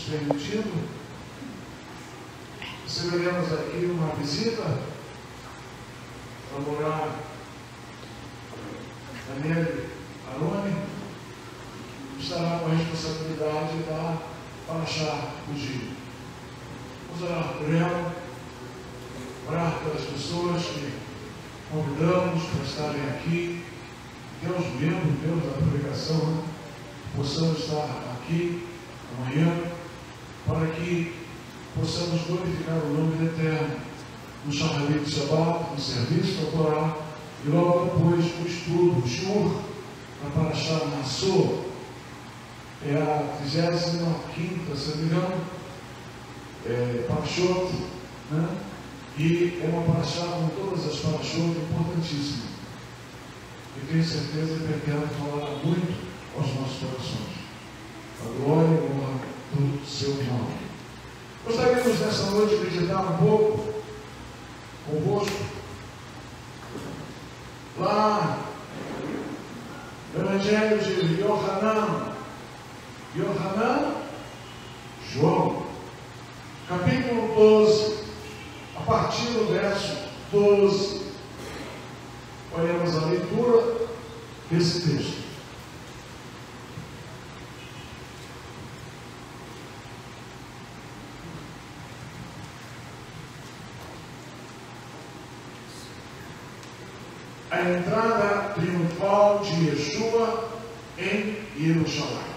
permitindo, receberemos aqui uma visita para morar Daniele Aroni, estará com a responsabilidade da Parashá do dia. Vamos orar por ela, orar pelas pessoas que convidamos para estarem aqui. Deus mesmo, Deus da pregação, possamos estar aqui amanhã, para que possamos glorificar o nome do Eterno no Shacharit Shabbat, no serviço da Torá, e logo depois o estudo, o shiur, na Parashá Nassau. É a 35ª, se não me engano, Parashot, né? E é uma Parashá com todas as Parashot importantíssimas. E tenho certeza que Eterno falará muito aos nossos corações. A glória e a honra do seu nome. Gostaríamos nessa noite de meditar um pouco convosco lá no Evangelho de Yohanan, João, capítulo 12, a partir do verso 12. Olhamos a leitura desse texto. A entrada triunfal de Yeshua em Jerusalém.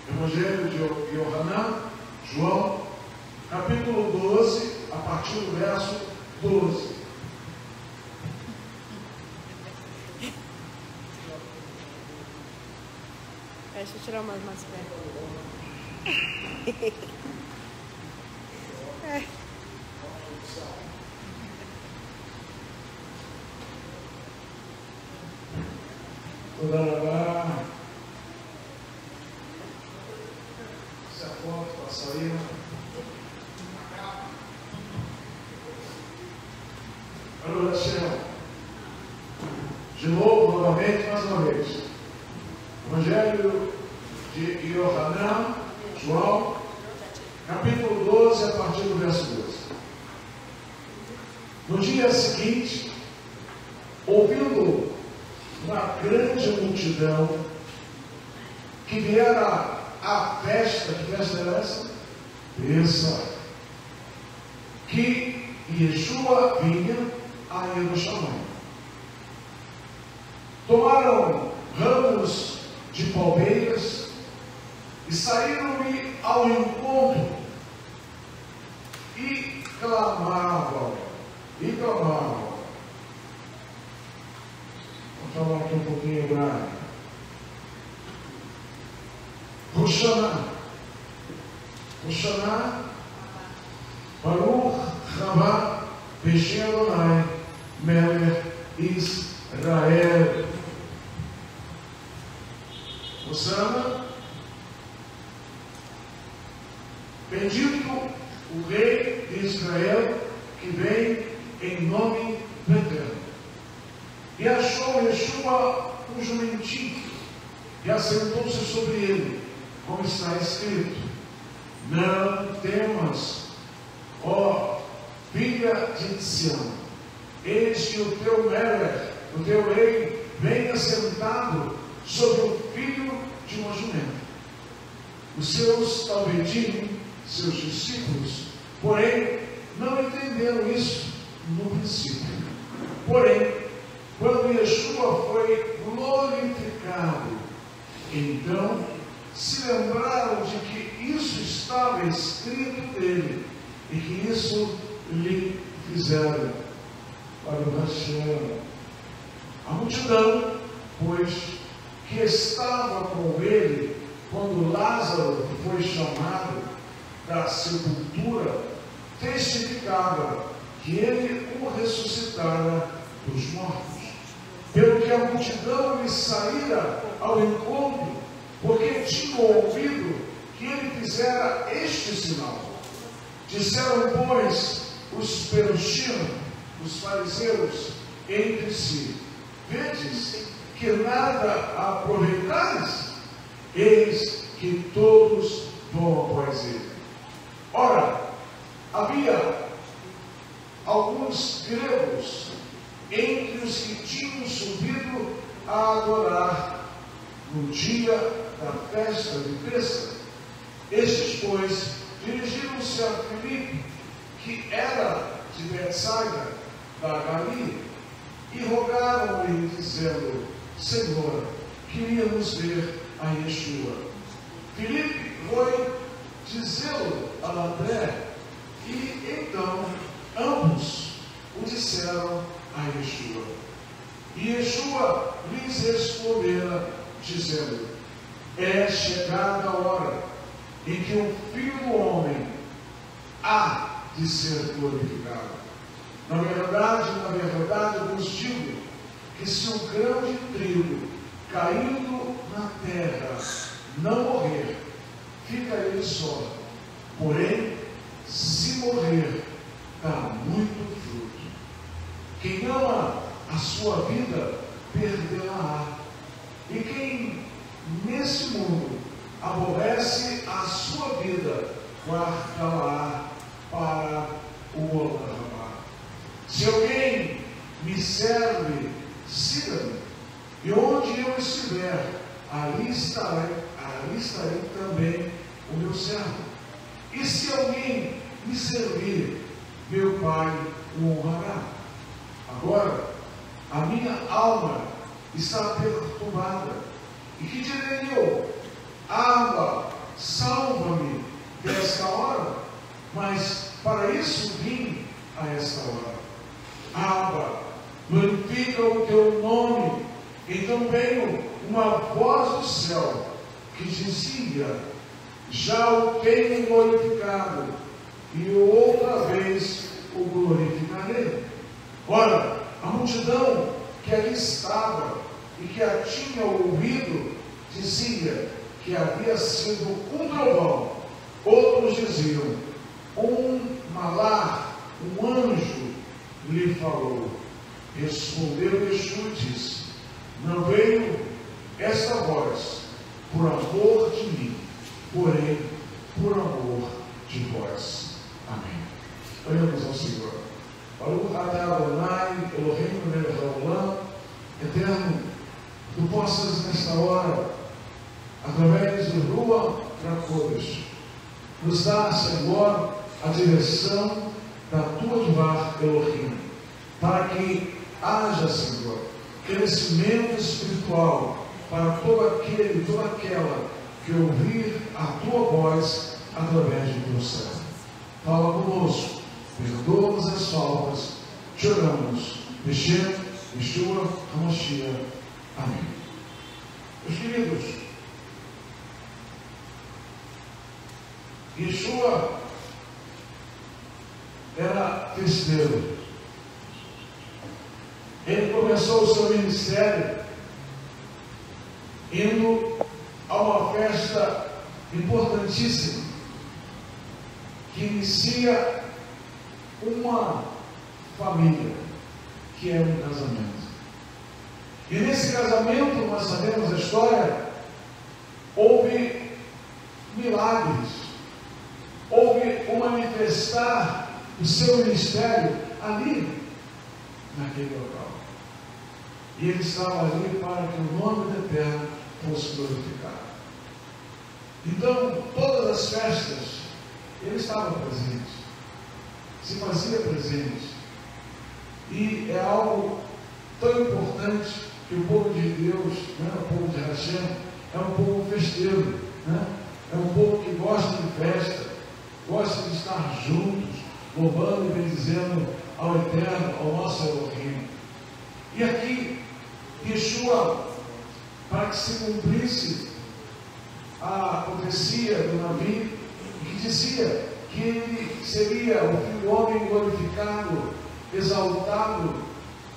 Evangelho de Yohanan, João, capítulo 12, a partir do verso 12. Deixa eu tirar mais perto. Toda se a foto para sair. Alô, Rachel. De novo, novamente, mais uma vez. Evangelho de Yohanan, João, capítulo 12, a partir do verso 12. No dia seguinte, ouvindo uma grande multidão que viera à festa, que festa era essa? Essa, que Yeshua vinha a Jerusalém. Tomaram ramos de palmeiras e saíram-lhe ao encontro e clamavam. Vou falar aqui um pouquinho hebraico. Hoshana, Baruch Haba Beshem Adonai Melech Israel. Hosanna, bendito o Rei de Israel que vem em nome do Eterno. E achou Yeshua um jumentinho e assentou-se sobre ele, como está escrito: não temas, ó filha de Sião, eis que o teu Melech, o teu rei, vem assentado sobre o filho de uma jumenta. Os seus talvedim, seus discípulos, porém, não entenderam isso no princípio. Porém, quando Yeshua foi glorificado, então se lembraram de que isso estava escrito dele e que isso lhe fizeram para o Hashem. A multidão, pois, que estava com ele quando Lázaro foi chamado da sepultura, testificava que ele o ressuscitara dos mortos. Pelo que a multidão lhe saíra ao encontro, porque tinham ouvido que ele fizera este sinal. Disseram, pois, os perushim, os fariseus, entre si: vedes que nada aproveitais? eis que todos vão após ele. Ora, havia alguns gregos entre os que tinham subido a adorar no dia da festa de Pêssega. Estes, pois, dirigiram-se a Filipe, que era de Betsaida, da Galiléia, e rogaram-lhe, dizendo: Senhor, queríamos ver a Yeshua. Filipe foi dizê-lo a André, e então ambos o disseram a Yeshua. E Yeshua lhes respondera, dizendo: É chegada a hora em que o Filho do Homem há de ser glorificado. Na verdade, eu vos digo que se o grão de trigo caindo na terra não morrer, fica ele só. Porém, se morrer, dá muito fruto. Quem ama a sua vida, perderá. E quem nesse mundo aborrece a sua vida, guarda-la para o honrar. Se alguém me serve, siga-me, e onde eu estiver, ali estarei também o meu servo. E se alguém me servir, meu Pai o honrará. Agora, a minha alma está perturbada, e que direi eu? Água, salva-me desta hora, mas para isso vim a esta hora. Abba, glorifica o teu nome. Então veio uma voz do céu que dizia: já o tenho glorificado, e outra vez o glorificarei. Ora, a multidão que ali estava e que a tinha ouvido dizia que havia sido um trovão. Outros diziam: um malar, um anjo lhe falou. Respondeu Yeshua e disse: não veio esta voz por amor de mim, porém por amor de vós. Amém. Oremos ao Senhor. Baruch atah Adonai Eloheinu melech haolam. Eterno, tu possas nesta hora, através do Ruach HaKodesh, nos dar, Senhor, a direção da tua Dvar Elohim, para que haja, Senhor, crescimento espiritual para todo aquele e toda aquela que ouvir a tua voz através do teu servo. Fala conosco, perdoa-nos as faltas, te oramos, Beshem, Yeshua, HaMashiach. Amém. Meus queridos, Yeshua era festeiro. Ele começou o seu ministério indo a uma festa importantíssima que inicia uma família, que é um casamento. E nesse casamento, nós sabemos a história, houve milagres, houve o manifestar o seu ministério ali, naquele local. E ele estava ali para que o nome do Eterno fosse glorificado. Então, todas as festas, ele estava presente, se fazia presente. E é algo tão importante que o povo de Deus, o povo de Hashem, é um povo festeiro, é um povo que gosta de festa, gosta de estar juntos, louvando e bendizendo ao Eterno, ao nosso Elohim. E aqui, Yeshua, para que se cumprisse a profecia do Navi, que dizia que ele seria o Filho do Homem glorificado, exaltado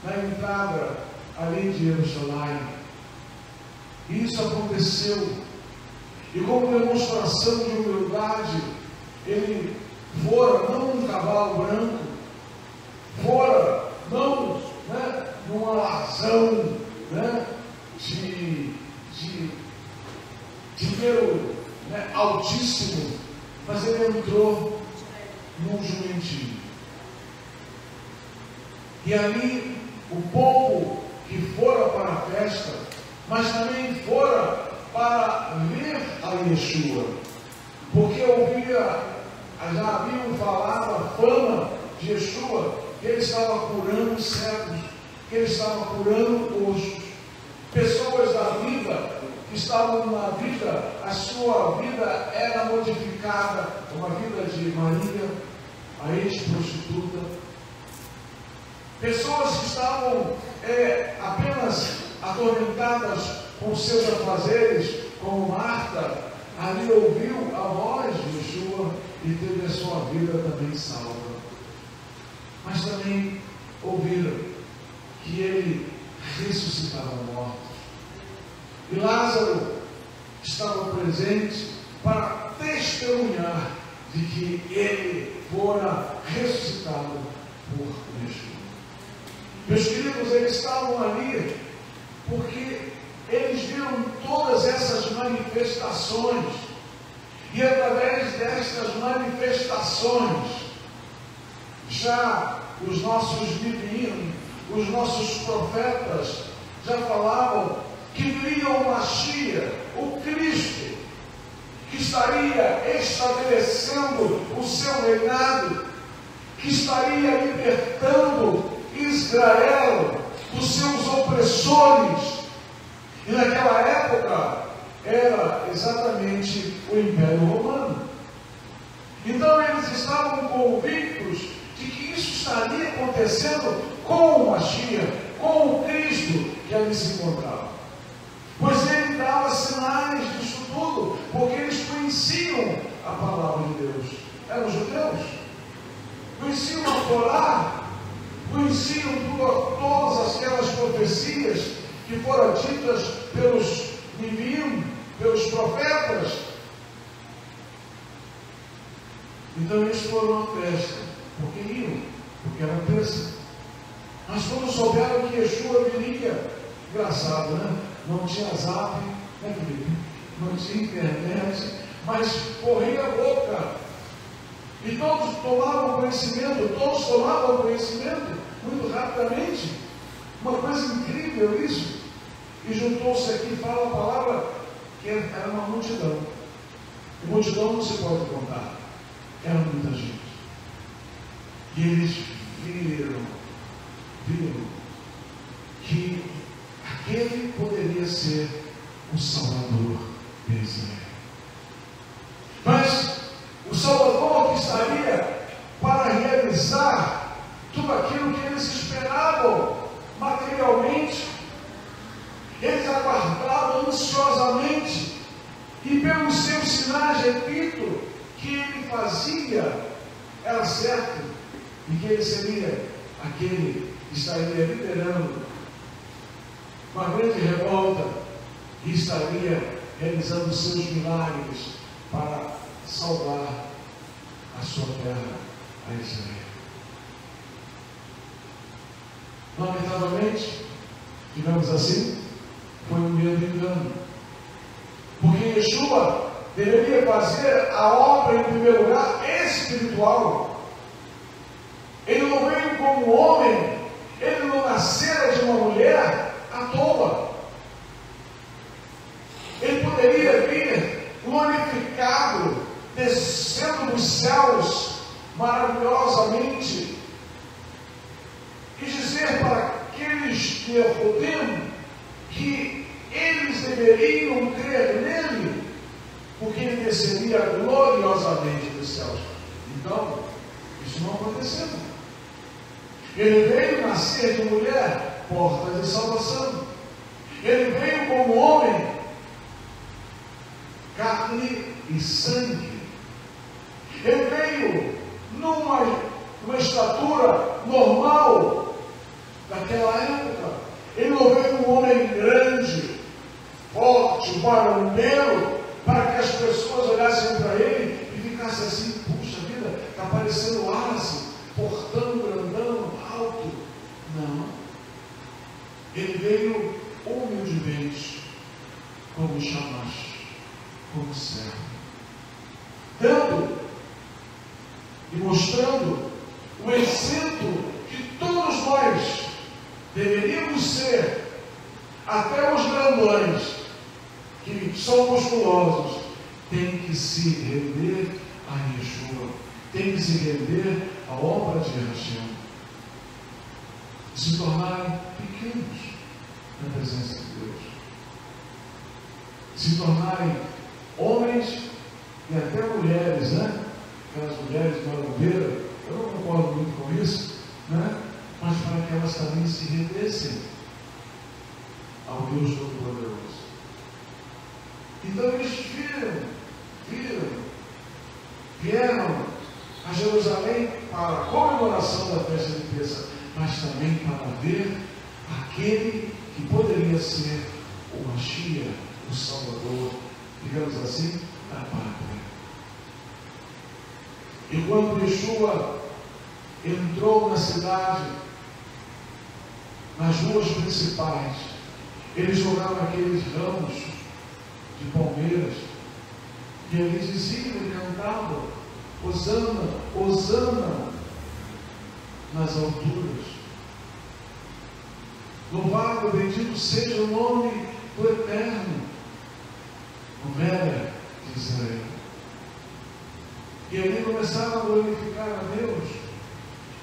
na entrada ali de Jerusalém. E isso aconteceu. E como demonstração de humildade, ele fora não num cavalo branco, fora não numa alazão de de ver o Altíssimo, mas ele entrou num jumentinho. E ali o povo que fora para a festa, mas também fora para ver a Yeshua, porque já haviam falado a fama de Yeshua, que ele estava curando cegos, que ele estava curando coxos, pessoas da vida que estavam na vida, a sua vida era modificada, uma vida de Maria, a ex-prostituta, pessoas que estavam apenas atormentadas com seus afazeres, como Marta, ali ouviu a voz de Yeshua e teve a sua vida também salva. Mas também ouviram que ele ressuscitava mortos. E Lázaro estava presente para testemunhar de que ele fora ressuscitado por Yeshua. Meus queridos, eles estavam ali porque eles viram todas essas manifestações, e através destas manifestações, já os nossos divinos, os nossos profetas, já falavam que viria o Mashiach, o Cristo, que estaria estabelecendo o seu reinado, que estaria libertando Israel dos seus opressores. E naquela época era exatamente o Império Romano. Então eles estavam convictos de que isso estaria acontecendo com o Mashiach, com o Cristo que ali se encontrava. Pois ele dava sinais disso tudo, porque eles conheciam a palavra de Deus. Eram judeus, conheciam a Torá, conheciam todas aquelas profecias que foram ditas pelos Nivim, pelos profetas. Então eles foram à festa, porque era festa. Mas quando souberam que Yeshua viria, engraçado, né? Não tinha zap, né, Felipe? Não tinha internet, mas corria a boca. E todos tomavam conhecimento muito rapidamente. Uma coisa incrível isso. E juntou-se aqui, fala a palavra, que era uma multidão. E multidão não se pode contar. Era muita gente. E eles viram que aquele poderia ser o Salvador de Israel. Mas o Salvador que estaria para realizar tudo aquilo que eles esperavam materialmente, eles aguardavam ansiosamente, e pelos seus sinais, repito, que ele fazia, era certo, e que ele seria aquele que estaria liderando uma grande revolta e estaria realizando seus milagres para salvar a sua terra, a Israel. Lamentavelmente, digamos assim, foi um medo engano, porque Yeshua deveria fazer a obra em primeiro lugar espiritual. Ele não veio como homem, ele não nascera de uma mulher à toa. Ele poderia vir glorificado, descendo dos céus maravilhosamente, e dizer para aqueles que o rodeiam que eles deveriam crer nele, porque ele desceria gloriosamente dos céus. Então, isso não aconteceu. Ele veio nascer de mulher, porta de salvação. Ele veio como homem, carne e sangue. Ele veio numa estatura normal daquela época. Ele não veio um homem grande, forte, barulheiro, para que as pessoas olhassem para ele e ficassem assim: puxa vida, está parecendo Ásia, portão grandão, alto. Não. Ele veio humildemente, como Shamash. como servo, dando e mostrando o exemplo que todos nós deveríamos ser, até os grandões que são musculosos, tem que se render a Yeshua, tem que se render à obra de Hashem, se tornarem pequenos na presença de Deus, se tornarem homens e até mulheres, né? Aquelas mulheres marombeiras, eu não concordo muito com isso, né? Mas para que elas também se rendessem ao Deus Todo-Poderoso. Então eles vieram a Jerusalém para a comemoração da festa de Pêssach, mas também para ver aquele que poderia ser o Mashiach, o Salvador, digamos assim, da pátria. E quando Yeshua entrou na cidade, nas ruas principais, eles jogavam aqueles ramos de palmeiras, e eles diziam e cantavam: Hosana, Hosana nas alturas. Louvado, bendito seja o nome do Eterno, o Mera de Israel. E ali começaram a glorificar a Deus,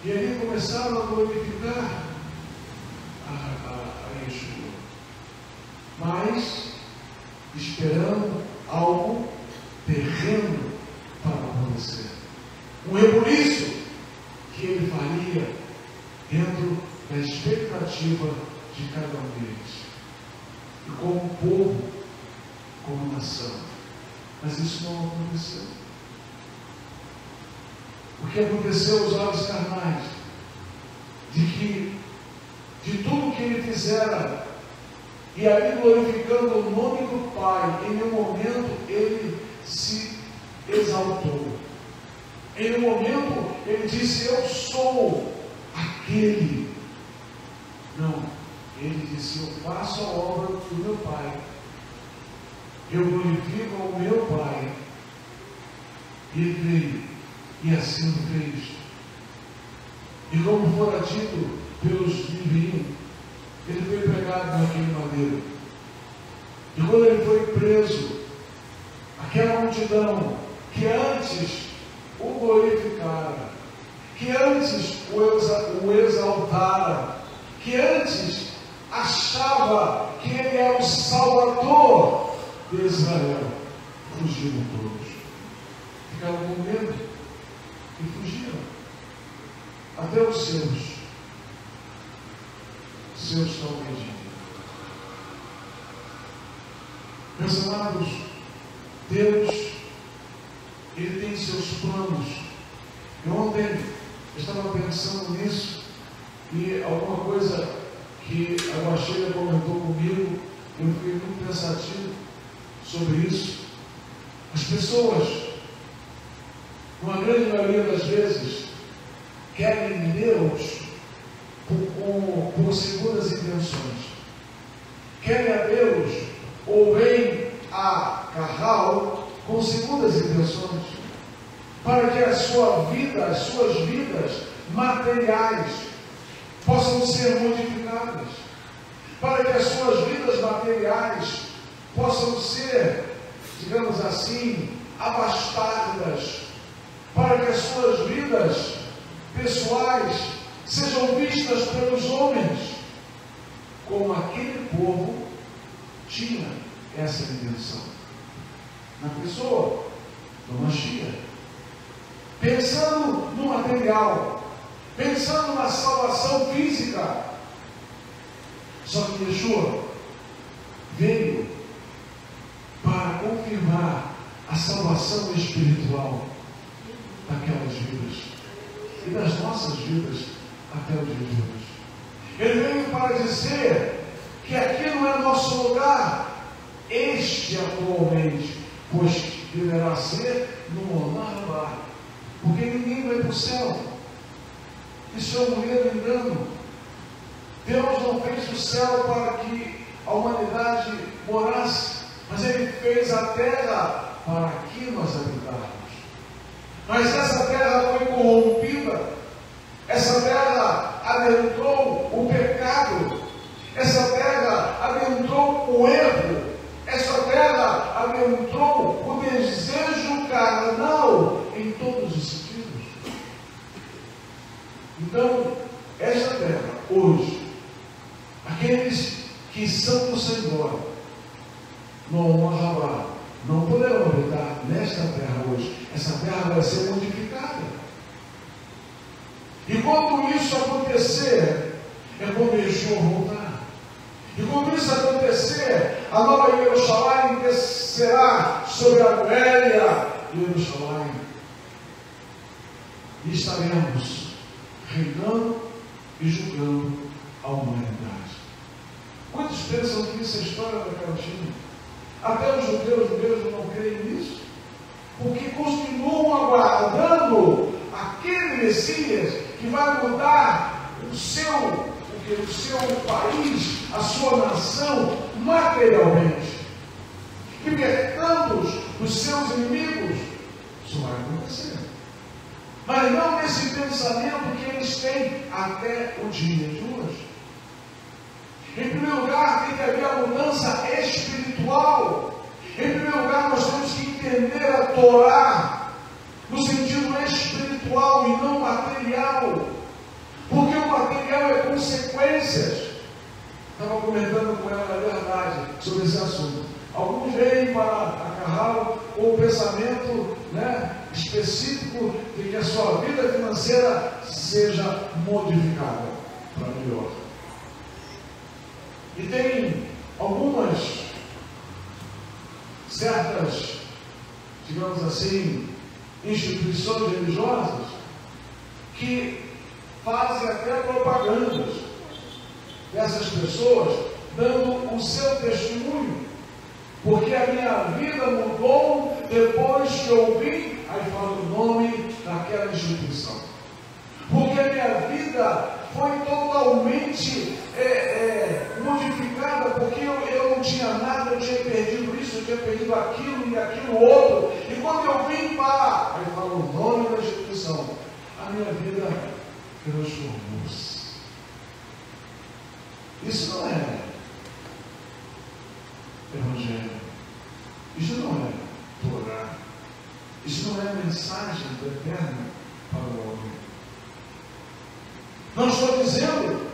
e ali começaram a glorificar a Yeshua, mas esperando algo terreno para acontecer, um rebuliço que ele faria dentro da expectativa de cada um deles, e como povo, como nação. Mas isso não aconteceu. O que aconteceu aos olhos carnais, de tudo que ele fizera, e ali glorificando o nome do Pai, em um momento ele se exaltou. Em um momento ele disse: eu sou aquele. Não, ele disse: eu faço a obra do meu Pai, eu glorifico ao meu Pai. E ele veio, e assim o fez. E como fora dito pelos divinos, ele foi pregado naquele madeiro. E quando ele foi preso, aquela multidão que antes o glorificara, que antes o exaltara, que antes achava que ele era o Salvador de Israel, fugiram todos. Ficaram com medo e fugiram. Até os seus estão pedindo. Meus amados, Deus, Ele tem seus planos. E ontem eu estava pensando nisso, e alguma coisa que a Guaxeira comentou comigo, eu fiquei muito pensativo sobre isso. As pessoas, uma grande maioria das vezes, querem Deus por segundas intenções. Querem a Deus ou vêm a Carral com segundas intenções, para que as suas vidas materiais possam ser modificadas, para que as suas vidas materiais possam ser, digamos assim, abastadas, para que as suas vidas pessoais sejam vistas pelos homens, como aquele povo tinha essa intenção na pessoa do Mashiach, pensando no material, pensando na salvação física. Só que Yeshua veio para confirmar a salvação espiritual daquelas vidas e das nossas vidas até o dia de hoje. Ele veio para dizer que aqui não é nosso lugar, este atualmente, pois deverá ser no Onarabá, porque ninguém vai para o céu. Isso é um grande engano. Deus não fez o céu para que a humanidade morasse. mas Ele fez a terra para que nós habitarmos. Mas essa terra foi corrompida, essa terra adentrou o pecado, essa terra adentrou o erro, essa terra adentrou o desejo carnal em todos os sentidos. Então, essa terra, hoje, aqueles que são do Senhor, não poderão habitar nesta terra hoje. Essa terra vai ser modificada. E quando isso acontecer, é quando Yeshua voltar. E quando isso acontecer, a nova Jerusalém descerá sobre a velha Jerusalém. E estaremos reinando e julgando a humanidade. Quantos pensam que isso é história da carochinha? Até os judeus mesmo não creem nisso, porque continuam aguardando aquele Messias que vai mudar o seu país, a sua nação, materialmente, libertando-os dos seus inimigos. Isso vai acontecer, mas não nesse pensamento que eles têm até o dia de hoje. Em primeiro lugar, tem que haver a mudança espiritual. Em primeiro lugar, nós temos que entender a Torá no sentido espiritual e não material, porque o material é consequências. Estava comentando com ela, na verdade, sobre esse assunto. Alguns vêm para agarrar o pensamento específico de que a sua vida financeira seja modificada para melhor. E tem algumas certas, digamos assim, instituições religiosas que fazem até propagandas dessas pessoas, dando o seu testemunho, porque a minha vida mudou depois que eu vim, aí fala o nome daquela instituição, porque a minha vida foi totalmente modificada, porque eu não tinha nada, eu tinha perdido isso, eu tinha perdido aquilo e aquilo outro, e quando eu vim para, aí fala o nome da instituição, a minha vida transformou-se. Isso não é Evangelho, isso não é Torá, isso não é a mensagem do Eterno para o homem. Não estou dizendo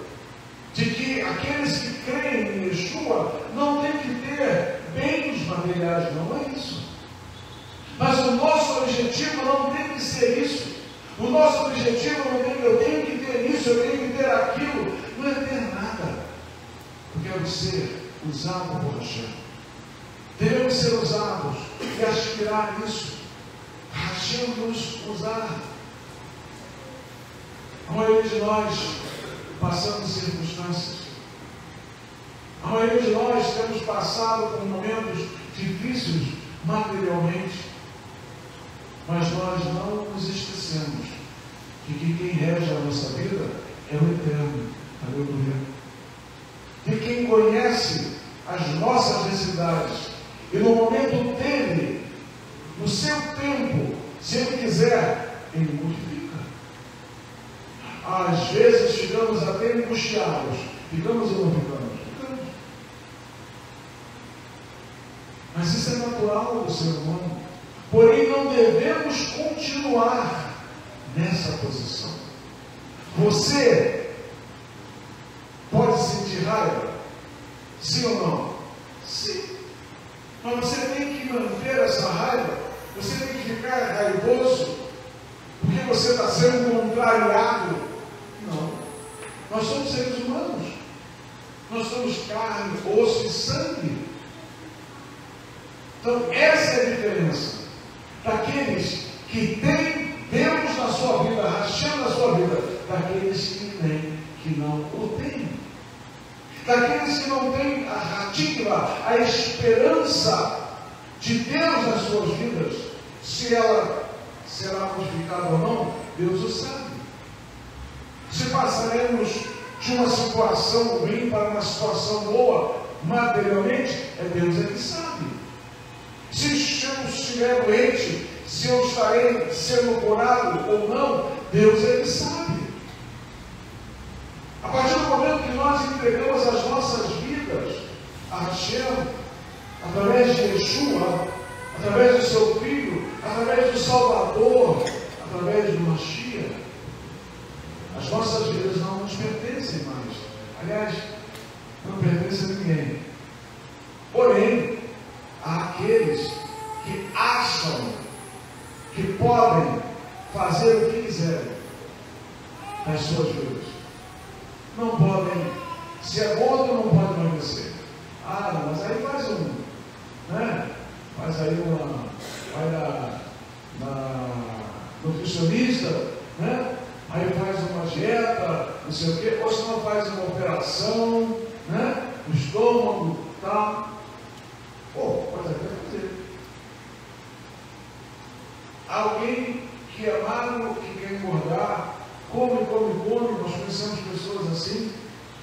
de que aqueles que creem em Yeshua não têm que ter bens materiais, não é isso. Mas o nosso objetivo não tem que ser isso. O nosso objetivo não tem que eu tenho que ter isso, eu tenho que ter aquilo. Não é ter nada. Eu quero ser usado por Hashem. Devemos ser usados e aspirar isso. Hashem nos usar. A maioria de nós passamos circunstâncias. A maioria de nós temos passado por momentos difíceis materialmente. Mas nós não nos esquecemos de que quem rege a nossa vida é o Eterno. Aleluia. De quem conhece as nossas necessidades. E no momento dele, no seu tempo, se ele quiser, ele modifica. Às vezes ficamos até angustiados. Ficamos ou não ficamos? Ficamos. Mas isso é natural do ser humano. Porém, não devemos continuar nessa posição. Você pode sentir raiva? Sim ou não? Sim. Mas você tem que manter essa raiva. Você tem que ficar raivoso porque você está sendo contrariado. Não. Nós somos seres humanos. Nós somos carne, osso e sangue. Então, essa é a diferença daqueles que têm Deus na sua vida, Hashem na sua vida, daqueles que não o têm. Daqueles que não têm a rativa, a esperança de Deus nas suas vidas, se ela será modificada ou não, Deus o sabe. Se passaremos de uma situação ruim para uma situação boa, materialmente, é Deus que sabe. Se eu estiver doente, se eu estarei sendo curado ou não, Deus Ele sabe. A partir do momento que nós entregamos as nossas vidas a Hashem, através de Yeshua, através do seu Filho, através do Salvador, através do Mashiach, as nossas vidas não nos pertencem mais. Aliás, não pertencem a ninguém. Porém, há aqueles que acham que podem fazer o que quiserem nas suas vidas. Não podem, se é gordo, não pode emagrecer. Ah, mas aí faz faz aí vai na nutricionista, aí faz uma dieta, não sei o quê, ou se não faz uma operação, no estômago, tá? Pode até fazer. Alguém que é magro, que quer engordar, come, nós conhecemos pessoas assim,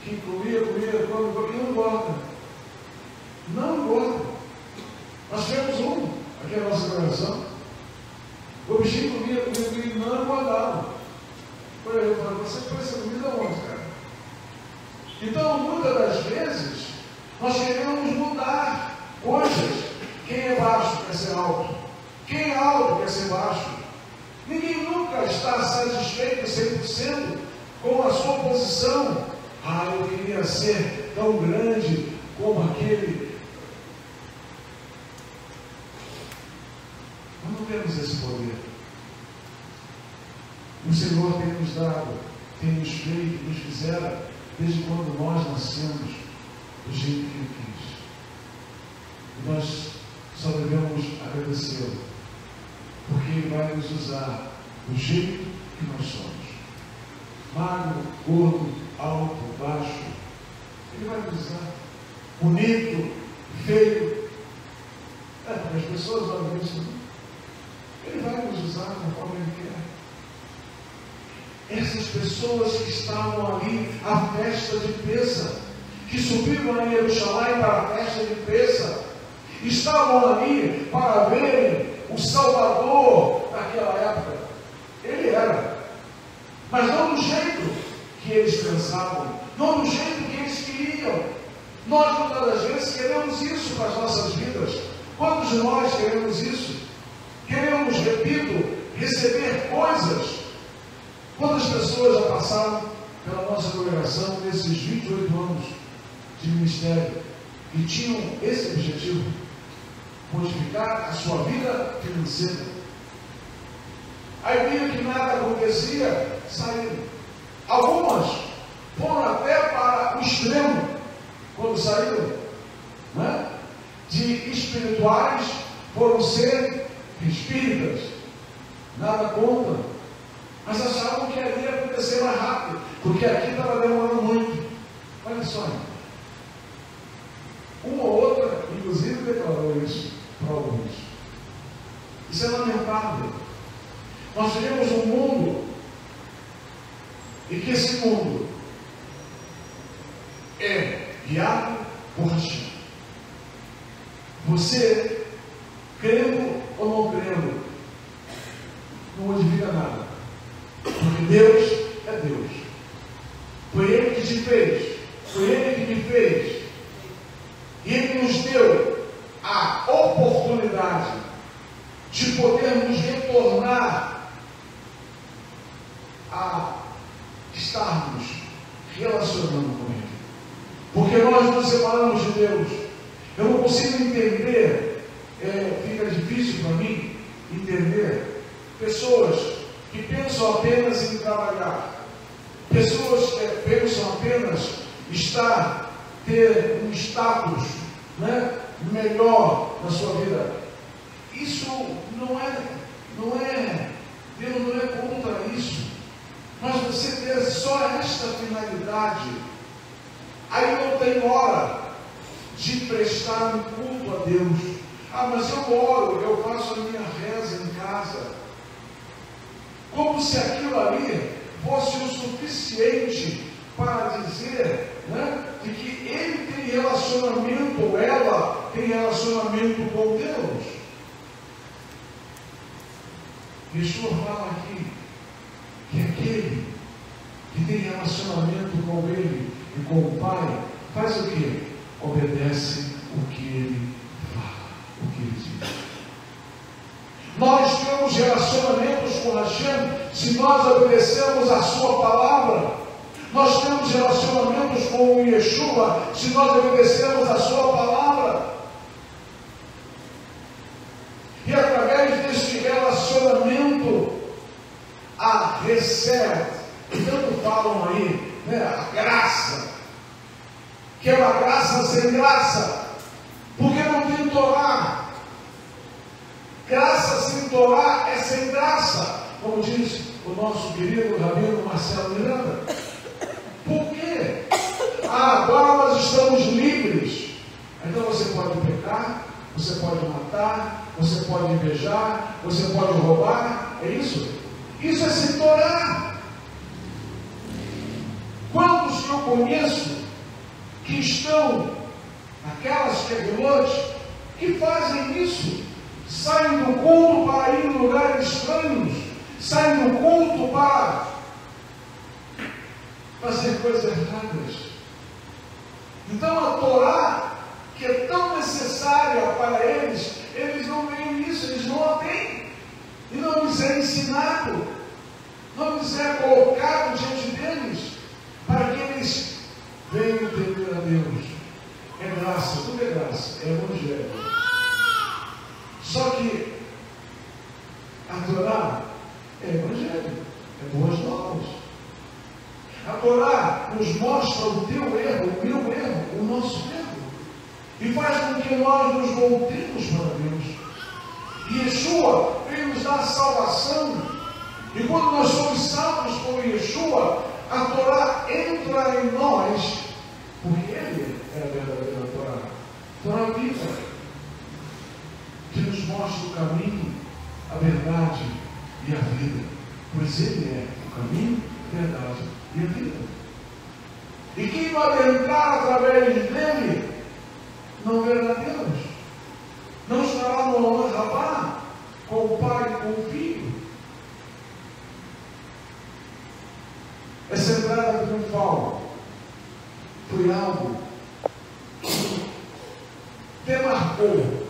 que comia, come, e não engorda. Não engorda. Nós temos aqui na nossa congregação, o bichinho comia e não engordava. Por aí eu falo, você põe essa comida onde, cara? Então, muitas das vezes, nós queremos mudar coisas. Quem é baixo quer ser alto. Quem é alto quer ser baixo. Ninguém nunca está satisfeito 100% com a sua posição. Eu queria ser tão grande como aquele. Nós não temos esse poder. O Senhor tem nos dado, tem nos feito, nos fizeram, desde quando nós nascemos, do jeito que Ele quis. E nós só devemos agradecê-lo, porque Ele vai nos usar do jeito que nós somos. Magro, gordo, alto, baixo. Ele vai nos usar. Bonito, feio. Porque as pessoas vão ver isso. Ele vai nos usar conforme Ele quer. Essas pessoas que estavam ali à festa de Pêssah, que subiram a Jerusalém para a festa de Pêssah, estavam ali para verem o Salvador daquela época. Ele era, mas não do jeito que eles pensavam, não do jeito que eles queriam. Nós muitas das vezes queremos isso para as nossas vidas. Quantos de nós queremos isso? Queremos, repito, receber coisas. Quantas pessoas já passaram pela nossa congregação nesses 28 anos de ministério e tinham esse objetivo? Modificar a sua vida financeira. Aí viram que nada acontecia, saíram. Algumas foram até para o extremo quando saíram, de espirituais, foram ser espíritas. Nada contra, mas achavam que ali ia acontecer mais rápido, porque aqui estava demorando muito. Olha só, uma ou outra, inclusive, declarou isso para alguns. Isso é lamentável. Nós vivemos um mundo e que esse mundo é guiado por Hashem. Você, crendo ou não crendo, não modifica nada. Porque Deus é Deus. Foi Ele que te fez. Foi Ele que me fez. E Ele nos deu a oportunidade de podermos retornar a estarmos relacionando com Ele. Porque nós nos separamos de Deus. Eu não consigo entender, fica difícil para mim entender pessoas que pensam apenas em trabalhar, pessoas que pensam apenas ter um status melhor na sua vida. Isso não é, Deus não é contra isso. Mas você ter só esta finalidade, aí não tem hora de prestar um culto a Deus. Mas eu oro, eu faço a minha reza em casa. Como se aquilo ali fosse o suficiente para dizer de que ele tem relacionamento, ou ela tem relacionamento com Deus. Yeshua fala aqui que aquele que tem relacionamento com Ele e com o Pai, faz o quê? Obedece o que Ele fala, o que Ele diz. Nós temos relacionamentos com Hashem se nós obedecemos a sua palavra. Nós temos relacionamentos com o Yeshua se nós obedecemos a sua palavra. E através deste relacionamento, a recebe, tanto falam aí, né, a graça, que é uma graça sem graça, porque não tem Torá. Graça sem Torá é sem graça, como diz o nosso querido rabino Marcelo Miranda. Por quê? Agora nós estamos livres. Então você pode pecar, você pode matar, você pode invejar, você pode roubar. É isso? Isso é sem Torá. Quantos que eu conheço que estão naquelas quebilotes que fazem isso? Saem do culto para ir em lugares estranhos, saem do culto para fazer coisas erradas. Então a Torá, que é tão necessária para eles, eles não veem isso, eles não a têm, e não lhes é ensinado, não lhes é colocado diante deles, para que eles venham temer a Deus. É graça, tudo é graça, é evangelho. Só que a Torá é evangelho, é boas novas. A Torá nos mostra o teu erro, o meu erro, o nosso erro, e faz com que nós nos voltemos para Deus. E Yeshua veio nos dar salvação, e quando nós somos salvos por Yeshua, a Torá entra em nós, porque Ele é a verdadeira Torá. Torá viva, que nos mostra o caminho, a verdade e a vida, pois Ele é o caminho, a verdade e a vida. E quem vai entrar através dele não verá Deus, não estará no Olam Rabá com o Pai e com o Filho. Essa entrada triunfal foi algo que demarcou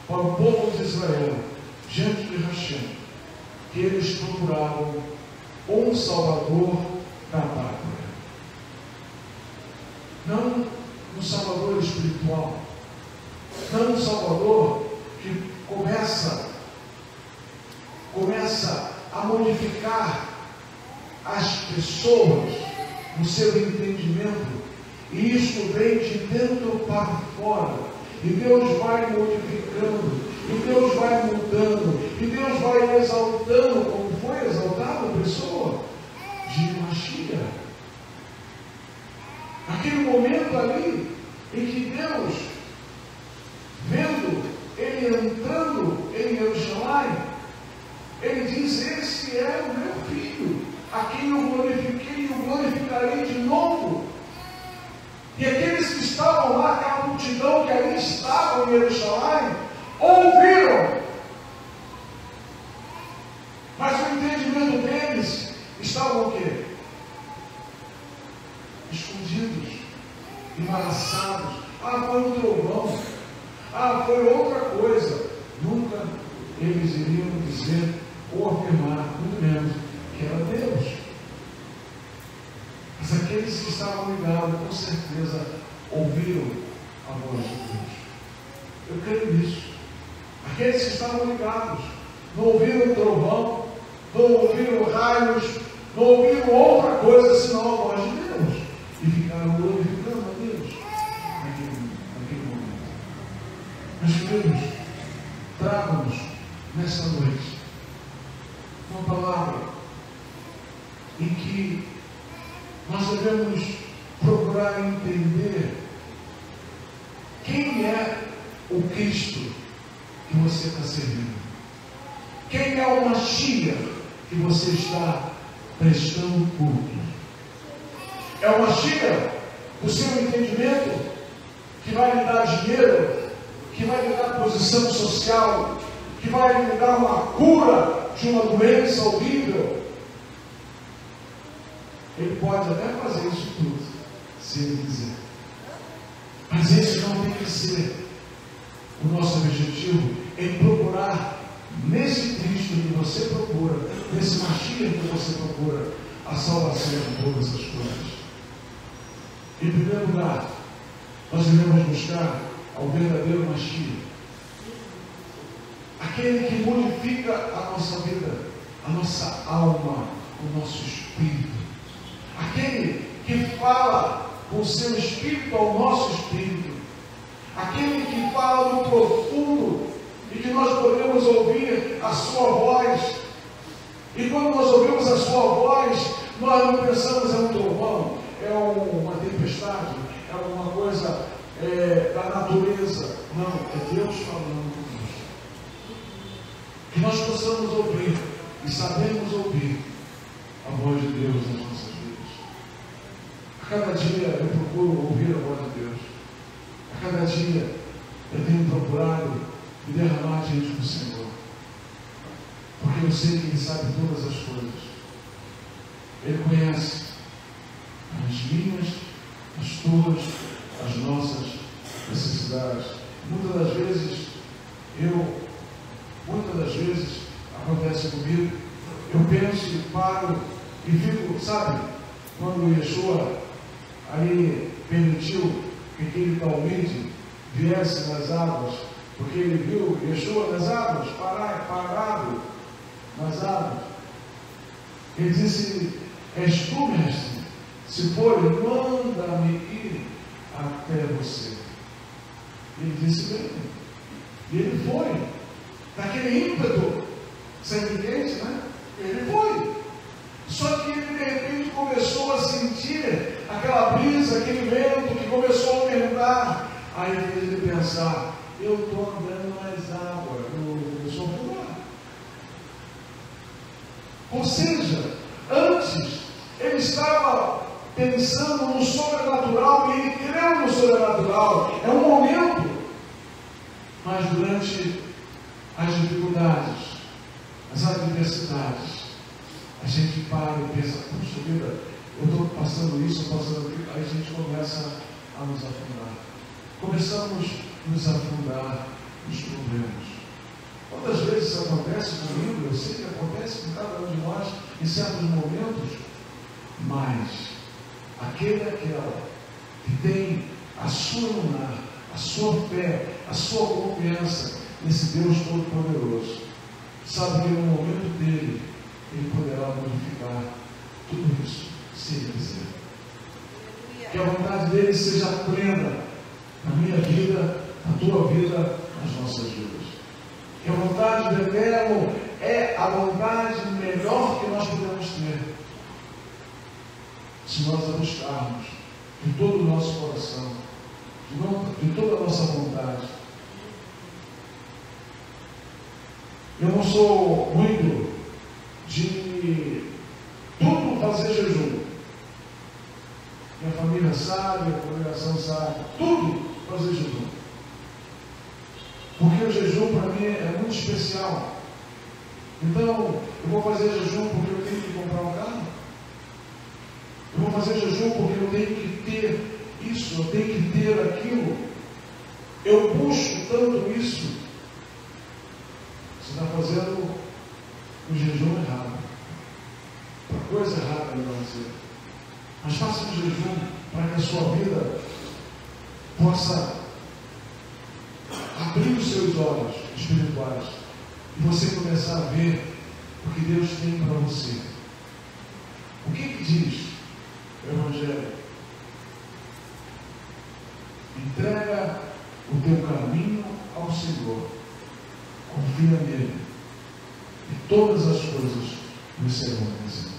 para o povo de Israel, diante de Hashem, que eles procuravam um Salvador da pátria. Não um Salvador espiritual, não um Salvador que começa a modificar as pessoas no seu entendimento, e isto vem de dentro para fora. E Deus vai modificando, e Deus vai mudando, e Deus vai exaltando, como foi exaltada a pessoa de Mashiach. Aquele momento ali, em que Deus, vendo ele entrando em Jerusalém, ele diz: esse é o meu filho, a quem eu glorifiquei e o glorificarei de novo. E aqueles que estavam lá, aquela multidão que ali estava em Jerusalém, ouviram. Mas o entendimento deles estavam o quê? Escondidos, embaraçados. Ah, foi um trovão. Ah, foi outra coisa. Nunca eles iriam dizer ou afirmar, muito menos, que era Deus. Mas aqueles que estavam ligados, com certeza, ouviram a voz de Deus. Eu creio nisso. Aqueles que estavam ligados, não ouviram o trovão, não ouviram raios, não ouviram outra coisa senão a voz de Deus. E ficaram glorificando a Deus naquele momento. Meus queridos, traga-nos nessa noite uma palavra em que nós devemos procurar entender quem é o Cristo que você está servindo. Quem é o Mashiach que você está prestando culto? É o Mashiach, o seu entendimento, que vai lhe dar dinheiro, que vai lhe dar posição social, que vai me dar uma cura de uma doença horrível. Ele pode até fazer isso tudo, se ele quiser. Mas esse não tem que ser o nosso objetivo, em procurar nesse Cristo que você procura, nesse Mashiach que você procura, a salvação de todas as coisas. Em primeiro lugar, nós devemos buscar ao verdadeiro Mashiach, aquele que modifica a nossa vida, a nossa alma, o nosso espírito, aquele que fala com o seu espírito ao nosso espírito, aquele que fala no profundo e que nós podemos ouvir a sua voz. E quando nós ouvimos a sua voz, nós não pensamos é um trovão, é uma tempestade, é alguma coisa da natureza. Não, é Deus falando conosco. Que nós possamos ouvir e sabemos ouvir a voz de Deus nas nossas vidas. A cada dia eu procuro ouvir a voz de Deus. A cada dia eu tenho procurado me derramar diante do Senhor. Porque eu sei que Ele sabe todas as coisas. Ele conhece as minhas, as tuas, as nossas necessidades. Muitas das vezes acontece comigo, eu penso e paro e fico, sabe, quando Yeshua aí permitiu que aquele Talmide viesse nas águas, porque ele viu Yeshua nas águas, parado nas águas. Ele disse: és tu, mestre? Se for, manda-me ir até você. Ele disse: bem. E ele foi. Daquele ímpeto, sanguinete, né? Ele foi. Só que ele, de repente, começou a sentir aquela brisa, aquele vento que começou a aumentar. Aí fez ele pensar: eu estou andando mais água, eu sou afundar. Ou seja, antes ele estava pensando no sobrenatural e ele creu no sobrenatural. É um momento. Mas durante as dificuldades, as adversidades, a gente para e pensa: puxa vida, eu estou passando isso, passando aquilo. Aí a gente começa a nos afundar. Começamos a nos afundar nos problemas. Quantas vezes isso acontece comigo? Eu sei que acontece com cada um de nós em certos momentos. Mas aquele e aquela que tem a sua lunar, a sua fé, a sua confiança nesse Deus Todo-Poderoso, sabe que no momento dele ele poderá modificar tudo isso, se ele quiser. Que a vontade dele seja plena na minha vida, na tua vida, nas nossas vidas. Que a vontade do Eterno é a vontade melhor que nós podemos ter, se nós a buscarmos de todo o nosso coração, de toda a nossa vontade. Eu não sou muito de tudo fazer jejum. Minha família sabe, a congregação sabe, tudo fazer jejum. Porque o jejum para mim é muito especial. Então, eu vou fazer jejum porque eu tenho que comprar um carro. Eu vou fazer jejum porque eu tenho que ter isso, eu tenho que ter aquilo. Eu busco tanto isso. Você está fazendo o jejum errado. Para coisa errada ele vai dizer. Mas faça um jejum para que a sua vida possa abrir os seus olhos espirituais e você começar a ver o que Deus tem para você. O que diz o Evangelho? Entrega o teu caminho ao Senhor, confia nele, e todas as coisas lhe serão acrescentadas.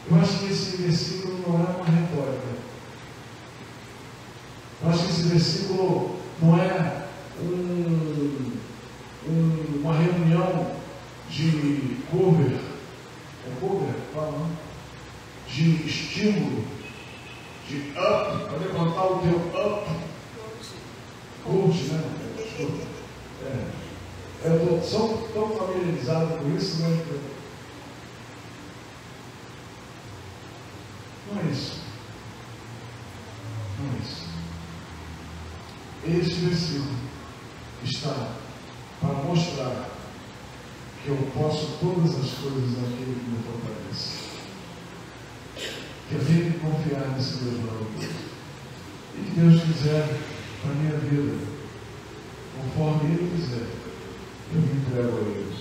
Eu acho que esse versículo não é uma retórica. Eu acho que esse versículo não é uma reunião de cover, fala, não? De estímulo, de up, para levantar o teu up, coach, né? são tão familiarizados com isso, né? Não é isso. Não é isso. Este versículo está para mostrar que eu posso todas as coisas naquele que me fortalece. Que eu tenho que confiar nesse Deus maravilhoso. E que Deus quiser para a minha vida, conforme Ele quiser, eu me entrego a Ele.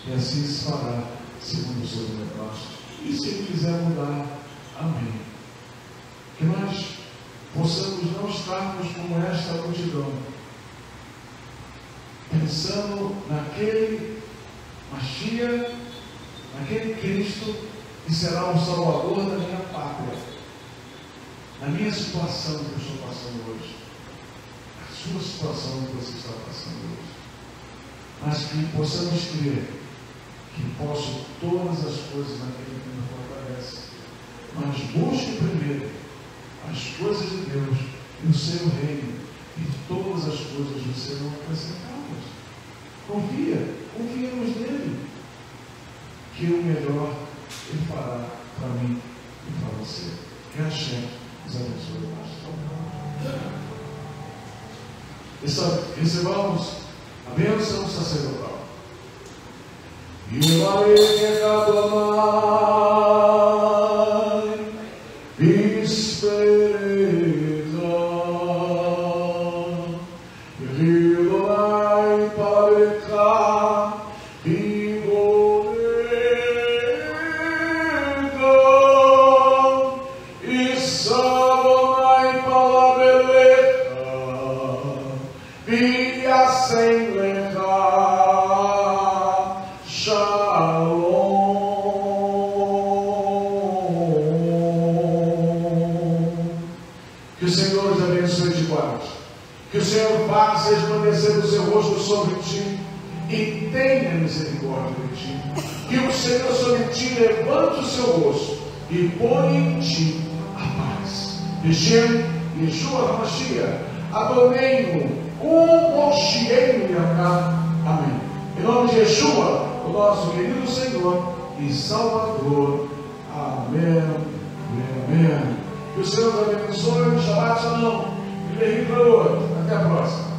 E assim se fará, segundo o seu beneplácito. E se Ele quiser mudar, amém. Que nós possamos não estarmos como esta multidão, pensando naquele Mashiach, naquele Cristo que será o Salvador da minha pátria, na minha situação que eu estou passando hoje, a sua situação que você está passando hoje, mas que possamos crer que posso todas as coisas naquele que me fortalece, mas busque primeiro as coisas de Deus e o seu reino, e todas as coisas lhe serão acrescentadas. Confiemos nele, que o melhor Ele fará para mim e para você. Que a Hashem nos abençoe mais. Recebamos a bênção sacerdotal. E que o Senhor os abençoe de guarda. Que o Senhor faça resplandecer o seu rosto sobre ti e tenha misericórdia de ti. Que o Senhor sobre ti levante o seu rosto e põe em ti a paz. Hashem, Yeshua HaMashiach, Adonai, Moshiach Yakar. Amém. Em nome de Yeshua, o nosso querido Senhor e Salvador. Amém. Amém. Que o Senhor nos abençoe. Shabbat Shalom. E até a próxima.